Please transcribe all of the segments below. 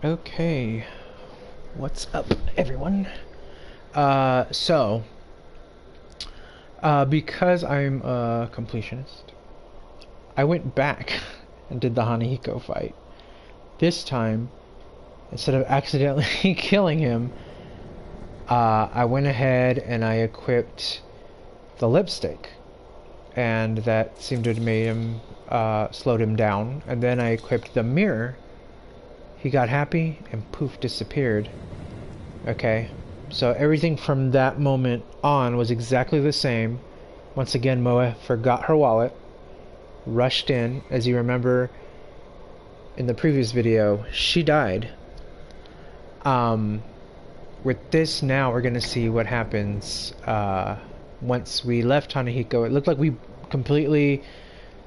Okay, what's up, everyone? Because I'm a completionist, I went back and did the Hanahiko fight. This time, instead of accidentally killing him, I went ahead and I equipped the lipstick, and that seemed to have made him, slowed him down. And then I equipped the mirror. He got happy and poof, disappeared. Okay, so everything from that moment on was exactly the same. Once again, Moe forgot her wallet, rushed in. As you remember in the previous video, she died. With this now, we're going to see what happens once we left Hanahiko. It looked like we completely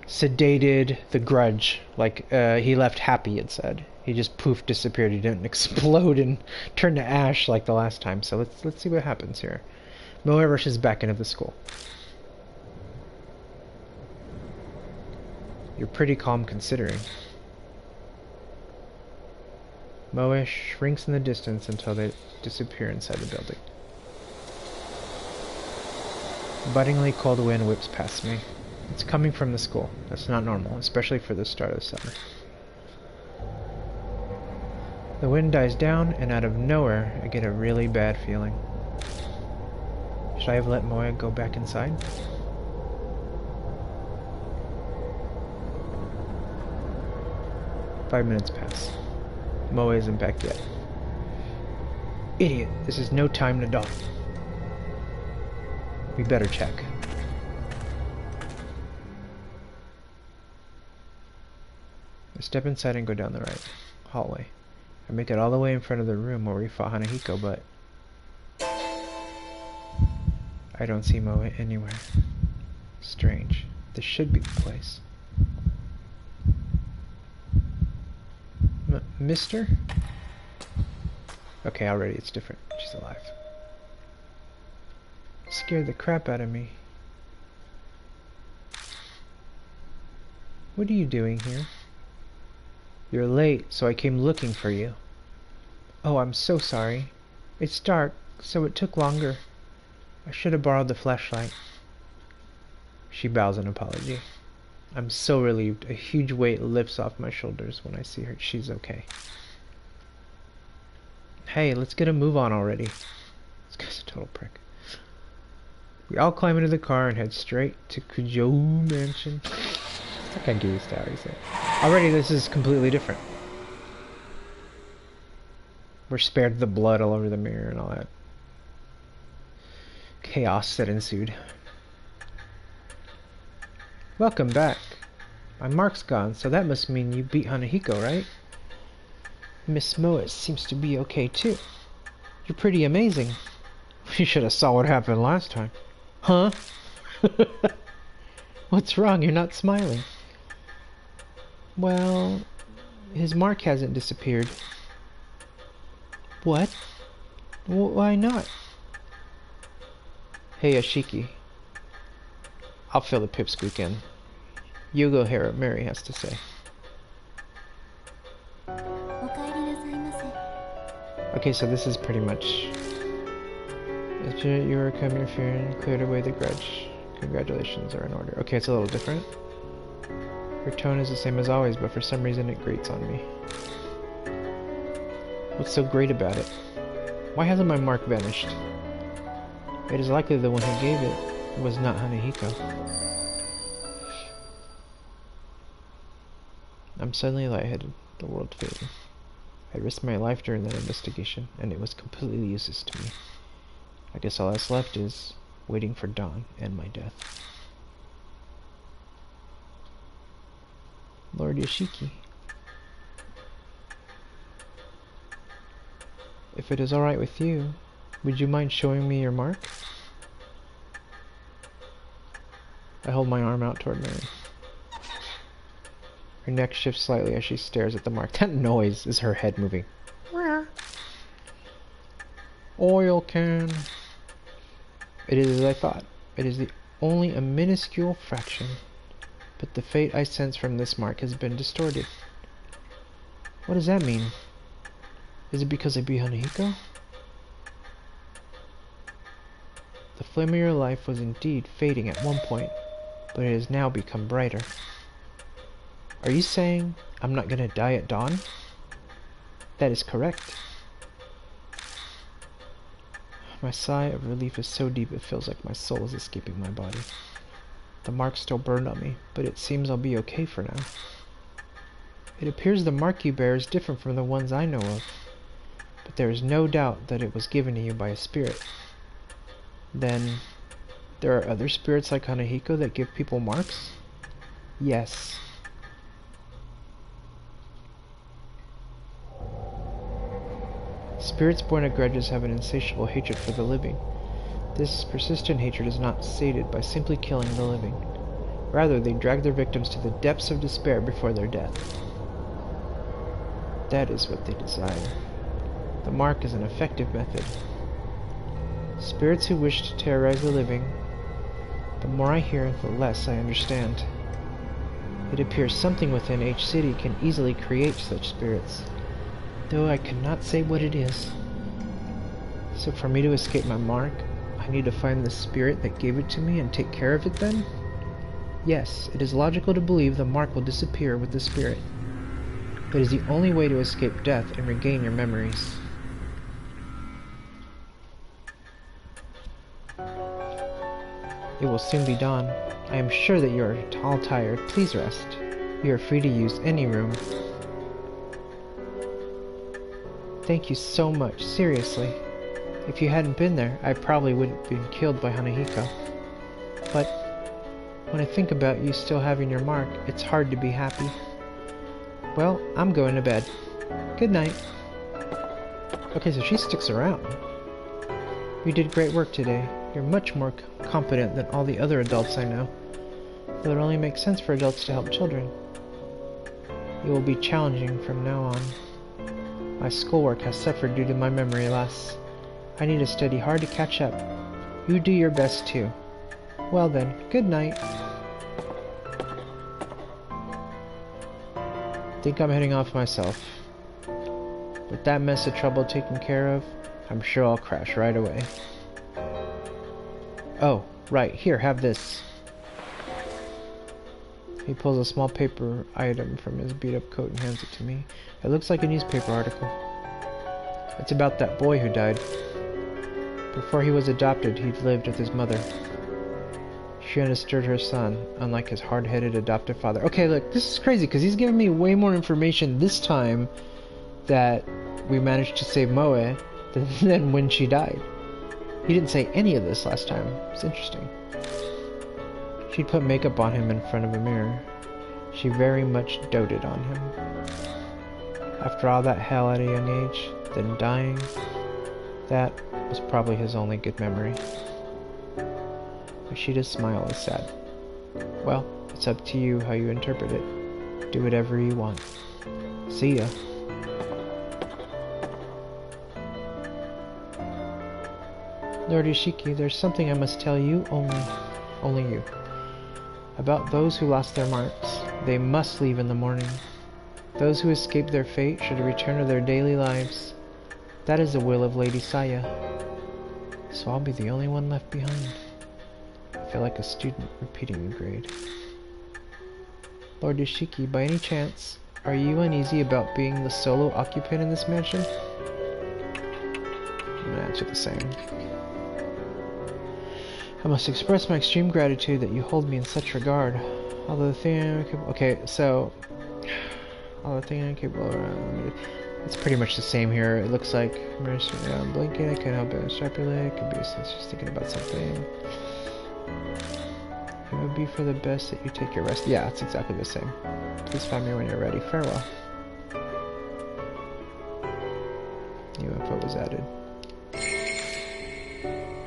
sedated the grudge. Like, he left happy, it said. He just poof disappeared. He didn't explode and turn to ash like the last time. So let's see what happens here. Moe rushes back into the school. You're pretty calm considering. Moe shrinks in the distance until they disappear inside the building. Buddingly cold wind whips past me. It's coming from the school. That's not normal, especially for the start of the summer. The wind dies down, and out of nowhere, I get a really bad feeling. Should I have let Moe go back inside? Five minutes pass. Moe isn't back yet. Idiot, this is no time to dawdle. We better check. I step inside and go down the right hallway. I make it all the way in front of the room where we fought Hanahiko, but I don't see Moe anywhere. Strange. This should be the place. Mister? Okay, already it's different. She's alive. Scared the crap out of me. What are you doing here? You're late, so I came looking for you. Oh, I'm so sorry. It's dark, so it took longer. I should have borrowed the flashlight. She bows in apology. I'm so relieved. A huge weight lifts off my shoulders when I see her. She's okay. Hey, let's get a move on already. This guy's a total prick. We all climb into the car and head straight to Kujo Mansion. I can't get used to how you say it. Already this is completely different. We're spared the blood all over the mirror and all that chaos that ensued. Welcome back. My mark's gone, so that must mean you beat Hanahiko, right? Miss Moe seems to be okay too. You're pretty amazing. You should have saw what happened last time. Huh? What's wrong? You're not smiling. Well, his mark hasn't disappeared. What? Why not? Hey, Ashiki. I'll fill the pipsqueak in. You go hear what Mary has to say. Okay, so this is pretty much... You were coming interfering, cleared away the grudge. Congratulations are in order. Okay, it's a little different. Her tone is the same as always, but for some reason it grates on me. What's so great about it? Why hasn't my mark vanished? It is likely the one who gave it was not Hanahiko. I'm suddenly lightheaded. The world fading. I risked my life during that investigation, and it was completely useless to me. I guess all that's left is waiting for dawn and my death. Lord Yoshiki. If it is alright with you, would you mind showing me your mark? I hold my arm out toward Mary. Her neck shifts slightly as she stares at the mark. That noise is her head moving. Oil can. It is as I thought. It is only a minuscule fraction. But the fate I sense from this mark has been distorted. What does that mean? Is it because I beat Hanahiko? The flame of your life was indeed fading at one point, but it has now become brighter. Are you saying I'm not gonna die at dawn? That is correct. My sigh of relief is so deep it feels like my soul is escaping my body. The mark still burned on me, but it seems I'll be okay for now. It appears the mark you bear is different from the ones I know of, but there is no doubt that it was given to you by a spirit. Then, there are other spirits like Hanahiko that give people marks? Yes. Spirits born of grudges have an insatiable hatred for the living. This persistent hatred is not sated by simply killing the living. Rather, they drag their victims to the depths of despair before their death. That is what they desire. The mark is an effective method. Spirits who wish to terrorize the living, the more I hear, the less I understand. It appears something within each city can easily create such spirits, though I cannot say what it is. So for me to escape my mark, I need to find the spirit that gave it to me and take care of it then? Yes, it is logical to believe the mark will disappear with the spirit, but it is the only way to escape death and regain your memories. It will soon be dawn. I am sure that you are all tired. Please rest. You are free to use any room. Thank you so much, seriously. If you hadn't been there, I probably wouldn't have been killed by Hanahiko. But when I think about you still having your mark, it's hard to be happy. Well, I'm going to bed. Good night. Okay, so she sticks around. You did great work today. You're much more competent than all the other adults I know. Though it only makes sense for adults to help children. It will be challenging from now on. My schoolwork has suffered due to my memory loss. I need to study hard to catch up. You do your best too. Well then, good night. Think I'm heading off myself. With that mess of trouble taken care of, I'm sure I'll crash right away. Oh, right, here, have this. He pulls a small paper item from his beat-up coat and hands it to me. It looks like a newspaper article. It's about that boy who died. Before he was adopted, he'd lived with his mother. She understood her son, unlike his hard-headed adoptive father. Okay, look, this is crazy, because he's giving me way more information this time that we managed to save Moe than when she died. He didn't say any of this last time. It's interesting. She'd put makeup on him in front of a mirror. She very much doted on him. After all that hell at a young age, then dying, that was probably his only good memory. Ishida's smile is sad. Well, it's up to you how you interpret it. Do whatever you want. See ya. Lord Yoshiki, there's something I must tell you, only you. About those who lost their marks. They must leave in the morning. Those who escape their fate should return to their daily lives. That is the will of Lady Saya. So I'll be the only one left behind. I feel like a student repeating a grade. Lord Yoshiki, by any chance, are you uneasy about being the solo occupant in this mansion? I'm gonna answer the same. I must express my extreme gratitude that you hold me in such regard. Although the thing okay, so although the thing I'm capable of, it's pretty much the same here. It looks like I'm blinking, I can't help but extrapolate. It could be since she's thinking about something. It would be for the best that you take your rest. Yeah, it's exactly the same. Please find me when you're ready. Farewell. New info was added.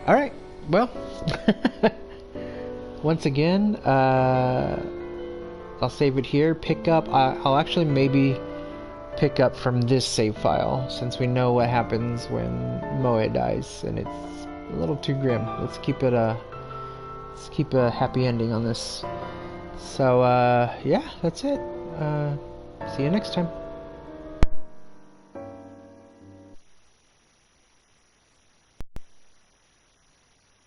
Alright, well. Once again, I'll save it here. Pick up, I'll actually maybe pick up from this save file, since we know what happens when Moe dies, and it's a little too grim. Let's keep a happy ending on this. So, yeah, that's it. See you next time.